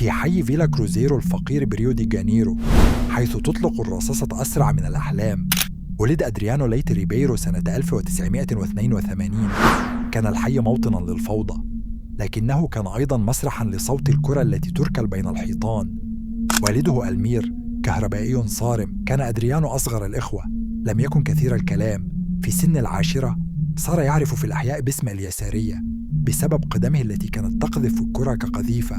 في حي فيلا كروزيرو الفقير بريو دي جانيرو، حيث تطلق الرصاصة أسرع من الأحلام. ولد أدريانو ليت ريبيرو سنة 1982. كان الحي موطناً للفوضى، لكنه كان أيضاً مسرحاً لصوت الكرة التي تركل بين الحيطان. والده ألمير كهربائي صارم. كان أدريانو أصغر الإخوة، لم يكن كثير الكلام. في سن 10 صار يعرف في الأحياء باسم اليسارية بسبب قدمه التي كانت تقذف الكرة كقذيفة.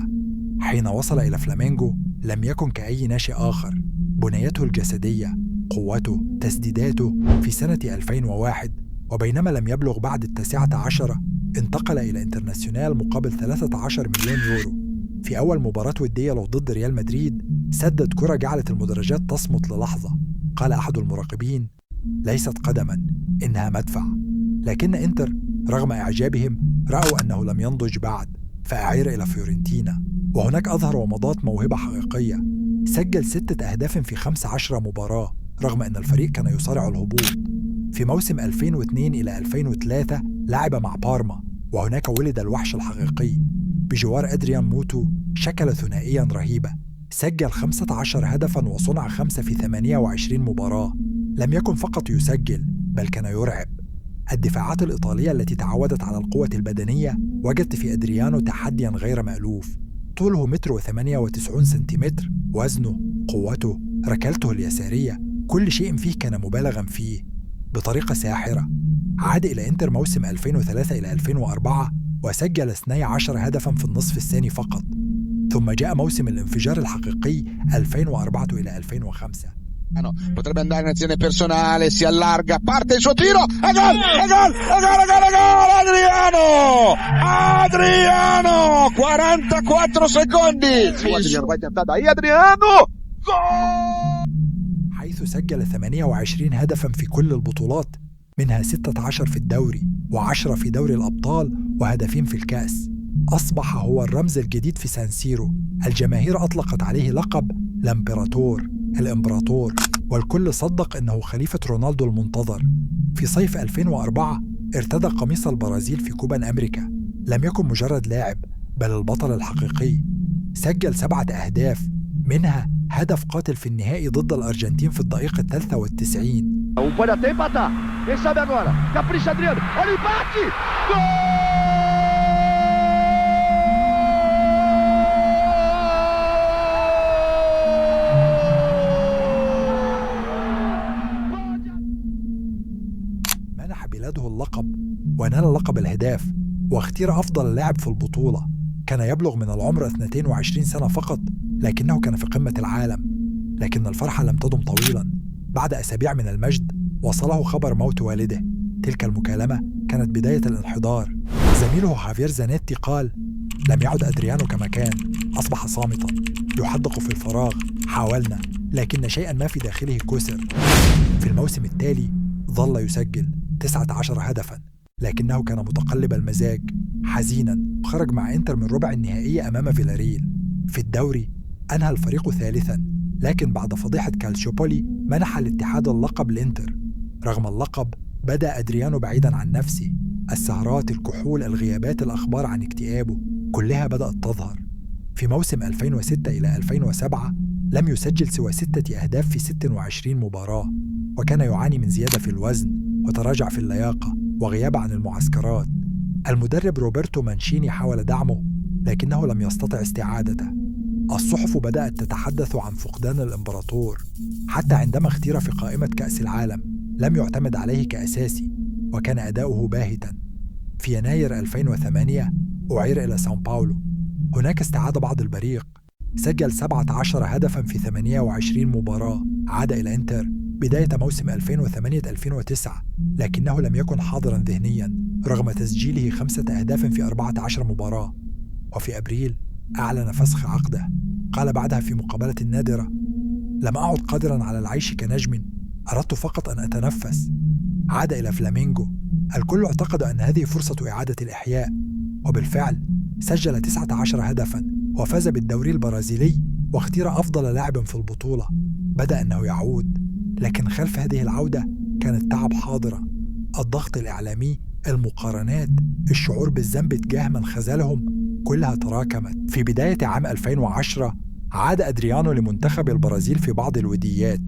حين وصل إلى فلامينغو لم يكن كأي ناشئ آخر. بنيته الجسدية، قوته، تسديداته. في سنة 2001 وبينما لم يبلغ بعد 19 انتقل إلى انترناسيونال مقابل 13 مليون يورو. في أول مباراة ودية له ضد ريال مدريد سدد كرة جعلت المدرجات تصمت للحظة. قال أحد المراقبين: ليست قدماً، إنها مدفع. لكن إنتر رغم إعجابهم رأوا أنه لم ينضج بعد، فأعير إلى فيورنتينا، وهناك أظهر ومضات موهبة حقيقية. سجل 6 أهداف في 15 مباراة رغم أن الفريق كان يصارع الهبوط. في موسم 2002 إلى 2003 لعب مع بارما، وهناك ولد الوحش الحقيقي. بجوار أدريان موتو شكل ثنائياً رهيبة، سجل 15 هدفاً وصنع 5 في 28 مباراة. لم يكن فقط يسجل بل كان يرعب. الدفاعات الإيطالية التي تعودت على القوة البدنية وجدت في أدريانو تحدياً غير مألوف. طوله 1.98 سنتيمتر، وزنه، قوته، ركلته اليسارية، كل شيء فيه كان مبالغاً فيه. بطريقة ساحرة عاد إلى إنتر موسم 2003 إلى 2004 وسجل 12 هدفاً في النصف الثاني فقط. ثم جاء موسم الانفجار الحقيقي 2004 إلى 2005. Potrebbe andare in azione personale, si allarga, parte il suo tiro, e gol, e gol, e gol, e gol, e gol, Adriano, 44 secondi, Adriano, vai tentare aí, Adriano, gol! حيث سجل 28 هدفاً في كل البطولات، منها 16 في الدوري و10 في دوري الأبطال وهدفين في الكأس. أصبح هو الرمز الجديد في سانسيرو. الجماهير أطلقت عليه لقب الإمبراطور، والكل صدق أنه خليفة رونالدو المنتظر. في صيف 2004 ارتدى قميص البرازيل في كوبا أمريكا. لم يكن مجرد لاعب بل البطل الحقيقي. سجل 7 أهداف، منها هدف قاتل في النهائي ضد الأرجنتين في الدقيقة 93. منح بلاده اللقب ونال لقب الهداف، واختير أفضل لاعب في البطولة. كان يبلغ من العمر 22 سنة فقط، لكنه كان في قمة العالم. لكن الفرحة لم تدم طويلا. بعد أسابيع من المجد وصله خبر موت والده. تلك المكالمة كانت بداية الانحدار. زميله خافير زانيتي قال: لم يعد أدريانو كما كان، أصبح صامتا يحدق في الفراغ. حاولنا، لكن شيئا ما في داخله كسر. في الموسم التالي ظل يسجل 19 هدفا، لكنه كان متقلب المزاج حزينا. خرج مع إنتر من ربع النهائية أمام فيلاريل. في الدوري أنهى الفريق ثالثا، لكن بعد فضيحة كالشيوبولي منح الاتحاد اللقب لإنتر. رغم اللقب بدأ أدريانو بعيدا عن نفسه. السهرات، الكحول، الغيابات، الأخبار عن اكتئابه كلها بدأت تظهر. في موسم 2006 إلى 2007 لم يسجل سوى 6 أهداف في 26 مباراة، وكان يعاني من زيادة في الوزن وتراجع في اللياقة وغياب عن المعسكرات. المدرب روبرتو مانشيني حاول دعمه، لكنه لم يستطع استعادته. الصحف بدأت تتحدث عن فقدان الإمبراطور، حتى عندما اختير في قائمة كأس العالم لم يعتمد عليه كأساسي، وكان أداؤه باهتا. في يناير 2008 أعير إلى ساو باولو. هناك استعاد بعض البريق، سجل 17 هدفا في 28 مباراة. عاد إلى إنتر بداية موسم 2008-2009، لكنه لم يكن حاضرا ذهنيا رغم تسجيله 5 أهداف في 14 مباراة. وفي أبريل أعلن فسخ عقده. قال بعدها في مقابلة نادرة: لم أعد قادرا على العيش كنجم، أردت فقط أن أتنفس. عاد إلى فلامينغو. الكل اعتقد أن هذه فرصة إعادة الإحياء، وبالفعل سجل 19 هدفا وفاز بالدوري البرازيلي واختير أفضل لاعب في البطولة. بدأ أنه يعود، لكن خلف هذه العودة كان التعب حاضرا. الضغط الإعلامي، المقارنات، الشعور بالذنب تجاه من خذلهم، كلها تراكمت. في بداية عام 2010 عاد أدريانو لمنتخب البرازيل في بعض الوديات،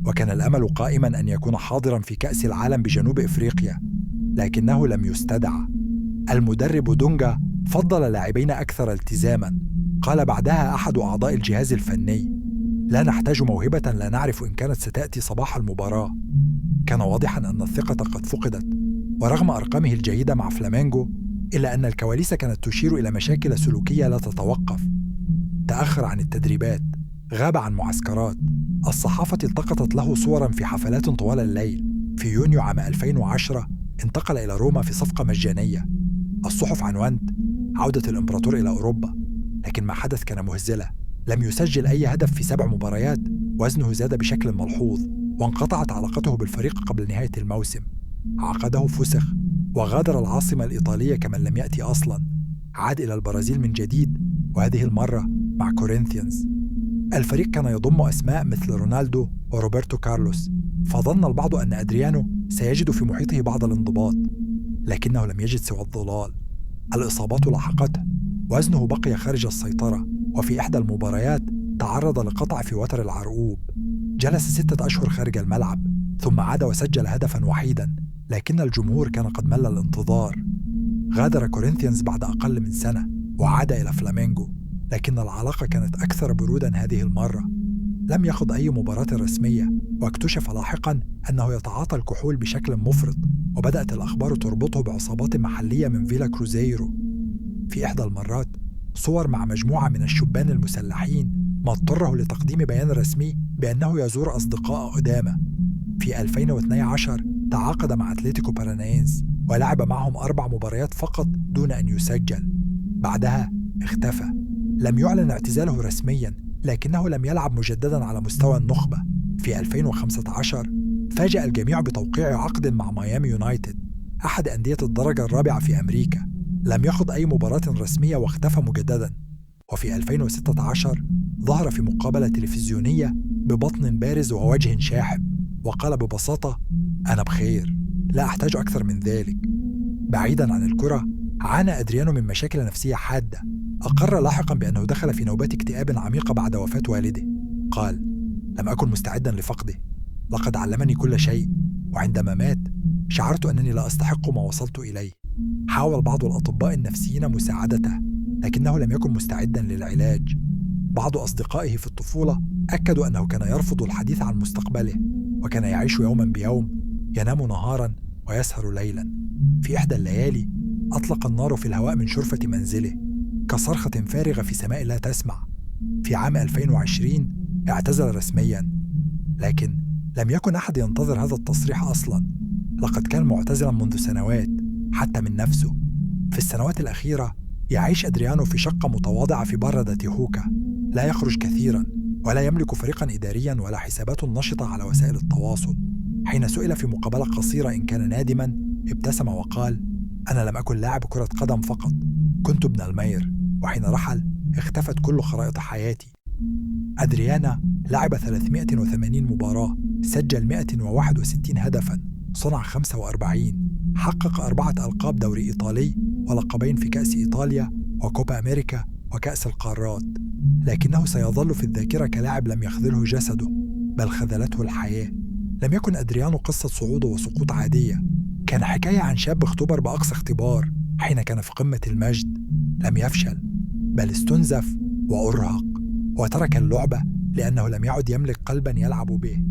وكان الأمل قائما أن يكون حاضرا في كأس العالم بجنوب إفريقيا، لكنه لم يستدعى. المدرب دونجا فضل لاعبين أكثر التزاما. قال بعدها أحد أعضاء الجهاز الفني: لا نحتاج موهبة لا نعرف إن كانت ستأتي صباح المباراة. كان واضحا أن الثقة قد فقدت، ورغم أرقامه الجيدة مع فلامينغو إلا أن الكواليس كانت تشير إلى مشاكل سلوكية لا تتوقف. تأخر عن التدريبات، غاب عن معسكرات، الصحافة التقطت له صورا في حفلات طوال الليل. في يونيو عام 2010 انتقل إلى روما في صفقة مجانية. الصحف عنونت: عودة الإمبراطور إلى أوروبا. لكن ما حدث كان مهزلة. لم يسجل أي هدف في 7 مباريات، وزنه زاد بشكل ملحوظ، وانقطعت علاقته بالفريق قبل نهاية الموسم. عقده فسخ وغادر العاصمة الإيطالية كمن لم يأتي أصلا. عاد إلى البرازيل من جديد، وهذه المرة مع كورينثيانز. الفريق كان يضم أسماء مثل رونالدو وروبرتو كارلوس، فظن البعض أن أدريانو سيجد في محيطه بعض الانضباط، لكنه لم يجد سوى الظلال. الإصابات لاحقته، وزنه بقي خارج السيطرة، وفي إحدى المباريات تعرض لقطع في وتر العرقوب. جلس 6 أشهر خارج الملعب، ثم عاد وسجل هدفا وحيدا، لكن الجمهور كان قد مل الانتظار. غادر كورينثيانز بعد أقل من سنة وعاد إلى فلامينغو، لكن العلاقة كانت أكثر بروداً هذه المرة. لم يخض أي مباراة رسمية، واكتشف لاحقاً أنه يتعاطى الكحول بشكل مفرط، وبدأت الأخبار تربطه بعصابات محلية من فيلا كروزيرو. في إحدى المرات صور مع مجموعة من الشبان المسلحين ما اضطره لتقديم بيان رسمي بأنه يزور أصدقاء قدامى. في 2012 تعاقد مع أتلتيكو باراناينس، ولعب معهم 4 مباريات فقط دون أن يسجل. بعدها اختفى. لم يعلن اعتزاله رسمياً، لكنه لم يلعب مجدداً على مستوى النخبة. في 2015 فاجأ الجميع بتوقيع عقد مع ميامي يونايتد، أحد أندية الدرجة الرابعة في أمريكا. لم يخض أي مباراة رسمية واختفى مجدداً. وفي 2016 ظهر في مقابلة تلفزيونية ببطن بارز ووجه شاحب، وقال ببساطة: أنا بخير، لا أحتاج أكثر من ذلك. بعيداً عن الكرة، عانى أدريانو من مشاكل نفسية حادة. أقر لاحقاً بأنه دخل في نوبات اكتئاب عميقة بعد وفاة والده. قال: لم أكن مستعداً لفقده، لقد علمني كل شيء، وعندما مات شعرت أنني لا أستحق ما وصلت إليه. حاول بعض الأطباء النفسيين مساعدته، لكنه لم يكن مستعداً للعلاج. بعض أصدقائه في الطفولة أكدوا أنه كان يرفض الحديث عن مستقبله، وكان يعيش يوماً بيوم، ينام نهاراً ويسهر ليلاً. في إحدى الليالي أطلق النار في الهواء من شرفة منزله كصرخة فارغة في سماء لا تسمع. في عام 2020 اعتزل رسمياً، لكن لم يكن أحد ينتظر هذا التصريح أصلاً. لقد كان معتزلاً منذ سنوات، حتى من نفسه. في السنوات الأخيرة يعيش أدريانو في شقة متواضعة في بارا تيهوكا، لا يخرج كثيراً، ولا يملك فريقاً إدارياً ولا حسابات نشطة على وسائل التواصل. حين سئل في مقابلة قصيرة إن كان نادماً، ابتسم وقال: أنا لم أكن لاعب كرة قدم فقط، كنت ابن المير، وحين رحل اختفت كل خرائط حياتي. أدريانا لعب 380 مباراة، سجل 161 هدفاً، صنع 45، حقق 4 ألقاب دوري إيطالي ولقبين في كأس إيطاليا وكوبا أمريكا وكأس القارات. لكنه سيظل في الذاكرة كلاعب لم يخذله جسده، بل خذلته الحياة. لم يكن أدريانو قصة صعود وسقوط عادية، كان حكاية عن شاب اختبر بأقصى اختبار حين كان في قمة المجد. لم يفشل، بل استنزف وأرهق، وترك اللعبة لأنه لم يعد يملك قلبا يلعب به.